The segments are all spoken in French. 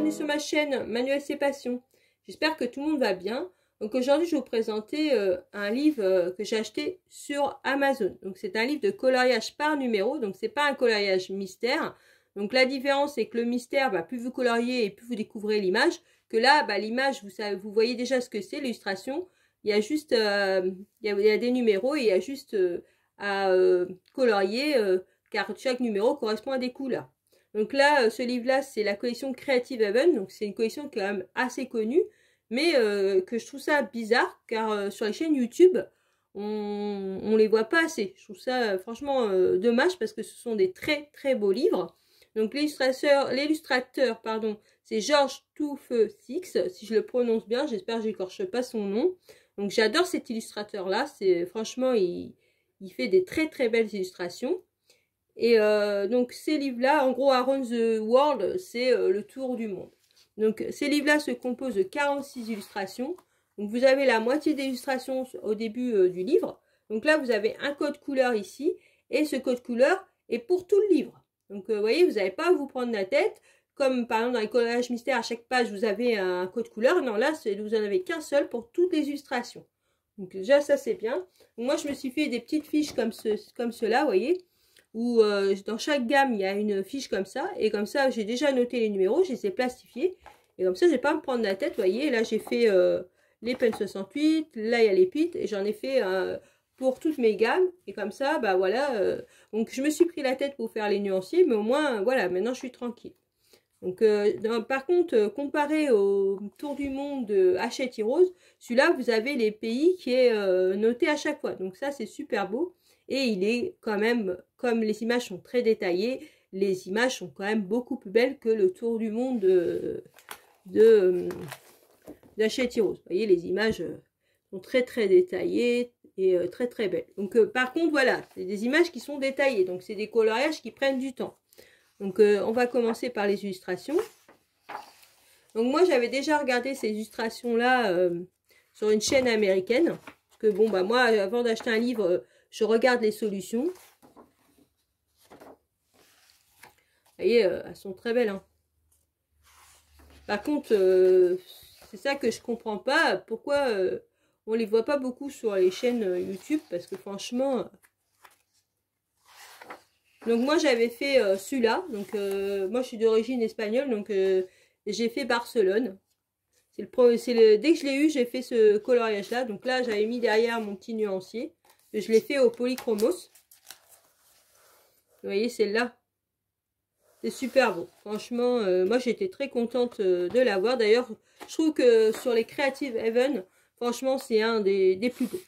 bienvenue sur ma chaîne Manuel C'est Passion. J'espère que tout le monde va bien. Donc aujourd'hui je vais vous présenter un livre que j'ai acheté sur Amazon. Donc c'est un livre de coloriage par numéro, donc c'est pas un coloriage mystère. Donc la différence c'est que le mystère, plus vous coloriez et plus vous découvrez l'image, que là l'image vous voyez déjà ce que c'est, l'illustration. Il y a juste il y a des numéros et il y a juste à colorier car chaque numéro correspond à des couleurs. Donc là, ce livre-là, c'est la collection Creative Haven. Donc c'est une collection qui est quand même assez connue, mais que je trouve ça bizarre, car sur les chaînes YouTube, on les voit pas assez. Je trouve ça franchement dommage, parce que ce sont des très très beaux livres. Donc l'illustrateur, c'est George Touffeux Six, si je le prononce bien, j'espère que j'écorche pas son nom. Donc j'adore cet illustrateur-là, franchement, il fait des très très belles illustrations. Et donc ces livres-là, en gros, Around the World, c'est le tour du monde. Donc ces livres-là se composent de 46 illustrations. Donc vous avez la moitié des illustrations au début du livre. Donc là, vous avez un code couleur ici. Et ce code couleur est pour tout le livre. Donc vous voyez, vous n'avez pas à vous prendre la tête. Comme par exemple dans les collages mystères, à chaque page, vous avez un code couleur. Non, là, vous n'en avez qu'un seul pour toutes les illustrations. Donc déjà, ça c'est bien. Donc, moi, je me suis fait des petites fiches comme cela, vous voyez, où dans chaque gamme il y a une fiche comme ça, et comme ça j'ai déjà noté les numéros, je les ai plastifiés, et comme ça je vais pas me prendre la tête. Vous voyez, là j'ai fait les Pen 68, là il y a les Pit, et j'en ai fait pour toutes mes gammes, et comme ça voilà, donc je me suis pris la tête pour faire les nuanciers, mais au moins voilà, maintenant je suis tranquille. Donc par contre, comparé au Tour du Monde de Hachette Heroes, celui-là vous avez les pays qui est noté à chaque fois, donc ça c'est super beau. Et il est quand même, comme les images sont très détaillées, les images sont quand même beaucoup plus belles que le Tour du Monde d'Hachette Heroes. Vous voyez, les images sont très très détaillées et très très belles. Donc par contre, voilà, c'est des images qui sont détaillées. Donc c'est des coloriages qui prennent du temps. Donc on va commencer par les illustrations. Donc moi j'avais déjà regardé ces illustrations-là sur une chaîne américaine. Parce que bon, moi, avant d'acheter un livre, je regarde les solutions. Vous voyez, elles sont très belles. Hein. Par contre, c'est ça que je comprends pas. Pourquoi on les voit pas beaucoup sur les chaînes YouTube. Parce que franchement... Donc moi, j'avais fait celui-là. Donc moi, je suis d'origine espagnole. Donc j'ai fait Barcelone. Dès que je l'ai eu, j'ai fait ce coloriage-là. Donc là, j'avais mis derrière mon petit nuancier. Je l'ai fait au polychromos. Vous voyez, celle-là. C'est super beau. Franchement, moi, j'étais très contente de l'avoir. D'ailleurs, je trouve que sur les Creative Haven, franchement, c'est un des plus beaux.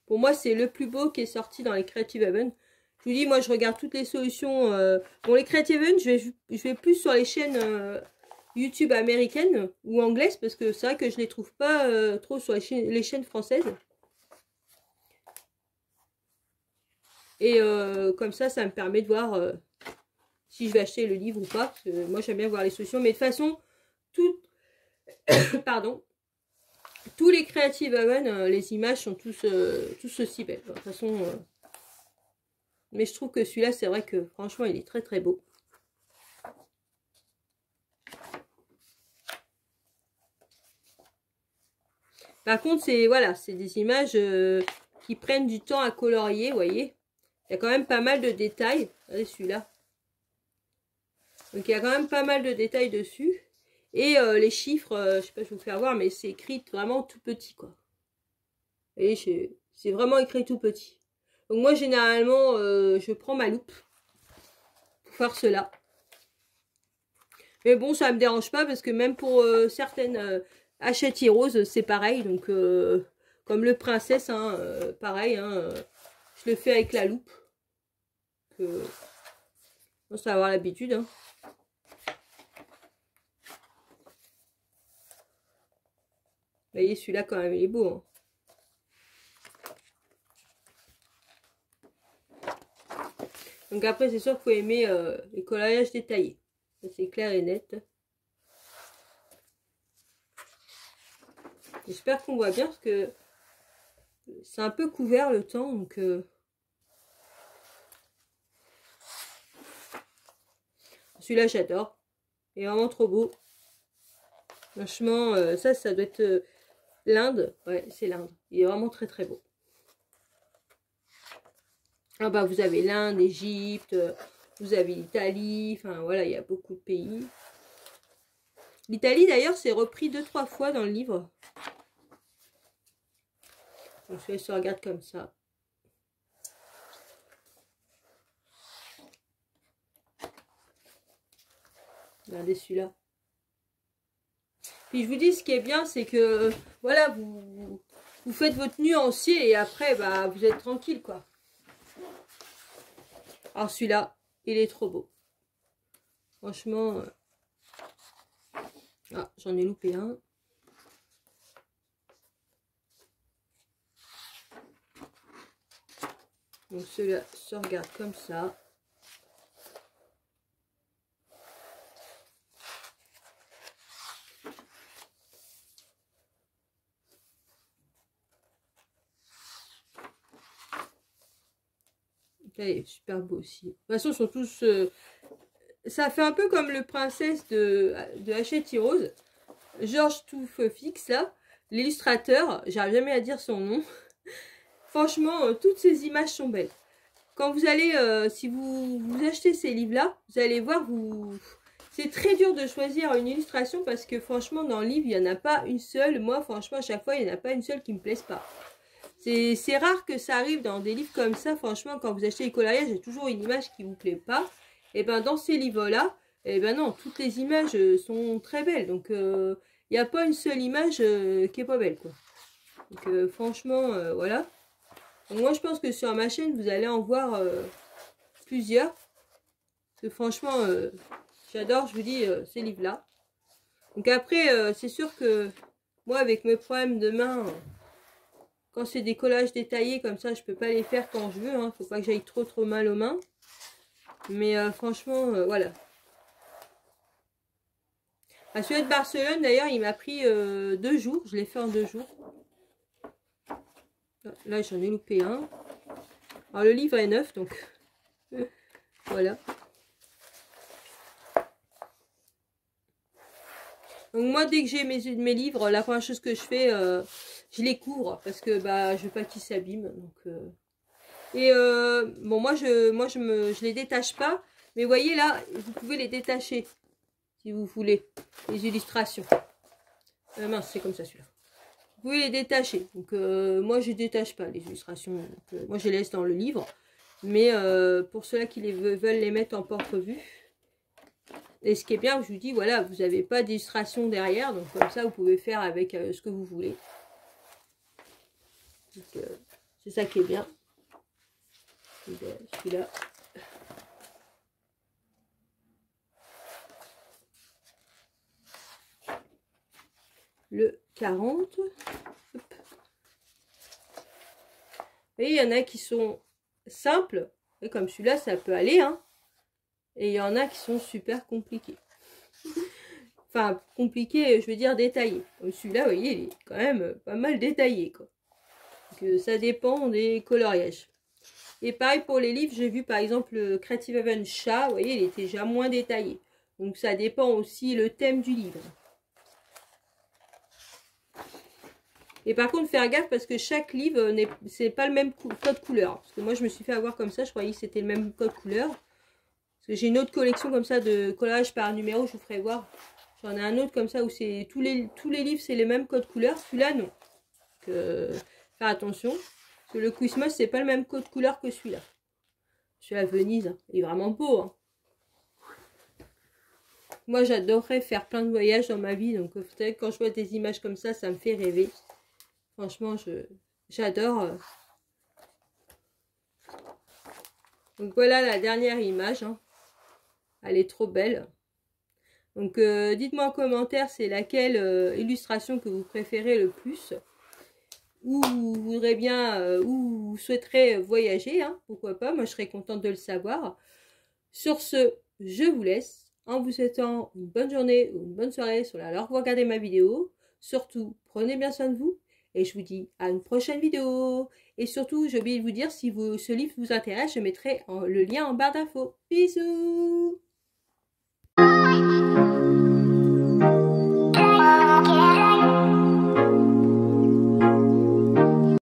Pour moi, c'est le plus beau qui est sorti dans les Creative Haven. Je vous dis, moi, je regarde toutes les solutions. Bon, les Creative Haven, je vais plus sur les chaînes YouTube américaines ou anglaises. Parce que c'est vrai que je les trouve pas trop sur les chaînes françaises. Et comme ça me permet de voir si je vais acheter le livre ou pas. Parce que moi, j'aime bien voir les solutions. Mais de toute façon, pardon, tous les Creative Haven, les images sont tous aussi belles. De toute façon, mais je trouve que celui-là, c'est vrai que franchement, il est très très beau. Par contre, c'est des images qui prennent du temps à colorier, vous voyez. Il y a quand même pas mal de détails. Regardez celui-là. Donc il y a quand même pas mal de détails dessus. Et les chiffres, je sais pas si je vais vous faire voir, mais c'est écrit vraiment tout petit, quoi. Vous voyez, c'est vraiment écrit tout petit. Donc moi, généralement, je prends ma loupe pour faire cela. Mais bon, ça me dérange pas, parce que même pour certaines Hachette Heroes, c'est pareil. Donc, comme le Princesse, hein, pareil, hein, je le fais avec la loupe. Bon, ça va avoir l'habitude, hein. Vous voyez, celui-là, quand même, il est beau. Hein. Donc après, c'est sûr qu'il faut aimer les coloriages détaillés. C'est clair et net. J'espère qu'on voit bien, parce que c'est un peu couvert le temps. Donc celui-là, j'adore. Il est vraiment trop beau. Franchement, ça doit être l'Inde. Ouais, c'est l'Inde. Il est vraiment très très beau. Ah bah vous avez l'Inde, l'Égypte, vous avez l'Italie, enfin voilà, il y a beaucoup de pays. L'Italie d'ailleurs c'est repris 2-3 fois dans le livre. Donc je se regarde comme ça. Regardez celui-là. Puis je vous dis, ce qui est bien, c'est que voilà, vous faites votre nuancier et après, bah, vous êtes tranquille, quoi. Alors celui-là, il est trop beau. Franchement, ah, j'en ai loupé un. Donc celui-là se regarde comme ça. Là, il est super beau aussi. De toute façon, ils sont tous... ça fait un peu comme le princesse de Hachette Rose. Georges Touffefix, là. L'illustrateur, j'arrive jamais à dire son nom. Franchement, toutes ces images sont belles. Quand vous allez, si vous achetez ces livres-là, vous allez voir, c'est très dur de choisir une illustration parce que franchement, dans le livre, il n'y en a pas une seule. Moi, franchement, à chaque fois, il n'y en a pas une seule qui me plaise pas. C'est rare que ça arrive dans des livres comme ça. Franchement, quand vous achetez les coloriages, il y a toujours une image qui vous plaît pas. Et ben dans ces livres-là, et ben non, toutes les images sont très belles. Donc, il n'y a pas une seule image qui est pas belle, quoi. Donc, franchement, voilà. Donc, moi, je pense que sur ma chaîne, vous allez en voir plusieurs. Parce que franchement, j'adore, je vous dis, ces livres-là. Donc après, c'est sûr que moi, avec mes problèmes de main... Quand c'est des collages détaillés comme ça, je peux pas les faire quand je veux. Hein. Faut pas que j'aille trop mal aux mains. Mais franchement, voilà. À celui de Barcelone, d'ailleurs, il m'a pris 2 jours. Je l'ai fait en 2 jours. Là, j'en ai loupé un. Alors, le livre est neuf, donc voilà. Donc moi, dès que j'ai mes livres, la première chose que je fais... je les couvre parce que bah je veux pas qu'ils s'abîment. Donc bon moi je les détache pas, mais vous voyez là vous pouvez les détacher si vous voulez les illustrations. Mince c'est comme ça celui-là. Vous pouvez les détacher. Donc moi je détache pas les illustrations. Donc, moi je les laisse dans le livre. Mais pour ceux-là qui veulent les mettre en porte-revue. Et ce qui est bien, je vous dis voilà vous n'avez pas d'illustration derrière, donc comme ça vous pouvez faire avec ce que vous voulez. C'est ça qui est bien. Celui-là. Le 40. Hop. Et il y en a qui sont simples. Et comme celui-là, ça peut aller. Hein. Et il y en a qui sont super compliqués. Enfin, compliqués, je veux dire détaillés. Comme celui-là, vous voyez, il est quand même pas mal détaillé, quoi. Donc, ça dépend des coloriages. Et pareil pour les livres, j'ai vu par exemple le Creative Haven Chat, vous voyez, il était déjà moins détaillé. Donc ça dépend aussi le thème du livre. Et par contre, faire gaffe parce que chaque livre, c'est pas le même code couleur. Parce que moi, je me suis fait avoir comme ça, je croyais que c'était le même code couleur. Parce que j'ai une autre collection comme ça de collage par numéro, je vous ferai voir. J'en ai un autre comme ça où c'est tous les livres, c'est les mêmes codes couleur. Celui-là, non. Donc, faire attention. Parce que le Christmas, c'est pas le même code couleur que celui-là. Celui-là, Venise, hein. Il est vraiment beau. Hein. Moi, j'adorerais faire plein de voyages dans ma vie. Donc, peut-être quand je vois des images comme ça me fait rêver. Franchement, j'adore. Donc, voilà la dernière image. Hein. Elle est trop belle. Donc, dites-moi en commentaire, c'est laquelle illustration que vous préférez le plus. Où vous voudrez bien, où vous souhaiterez voyager, hein, pourquoi pas, moi je serais contente de le savoir. Sur ce, je vous laisse en vous souhaitant une bonne journée ou une bonne soirée sur la alors vous regardez ma vidéo. Surtout, prenez bien soin de vous et je vous dis à une prochaine vidéo. Et surtout, j'ai oublié de vous dire, si ce livre vous intéresse, je mettrai le lien en barre d'infos. Bisous!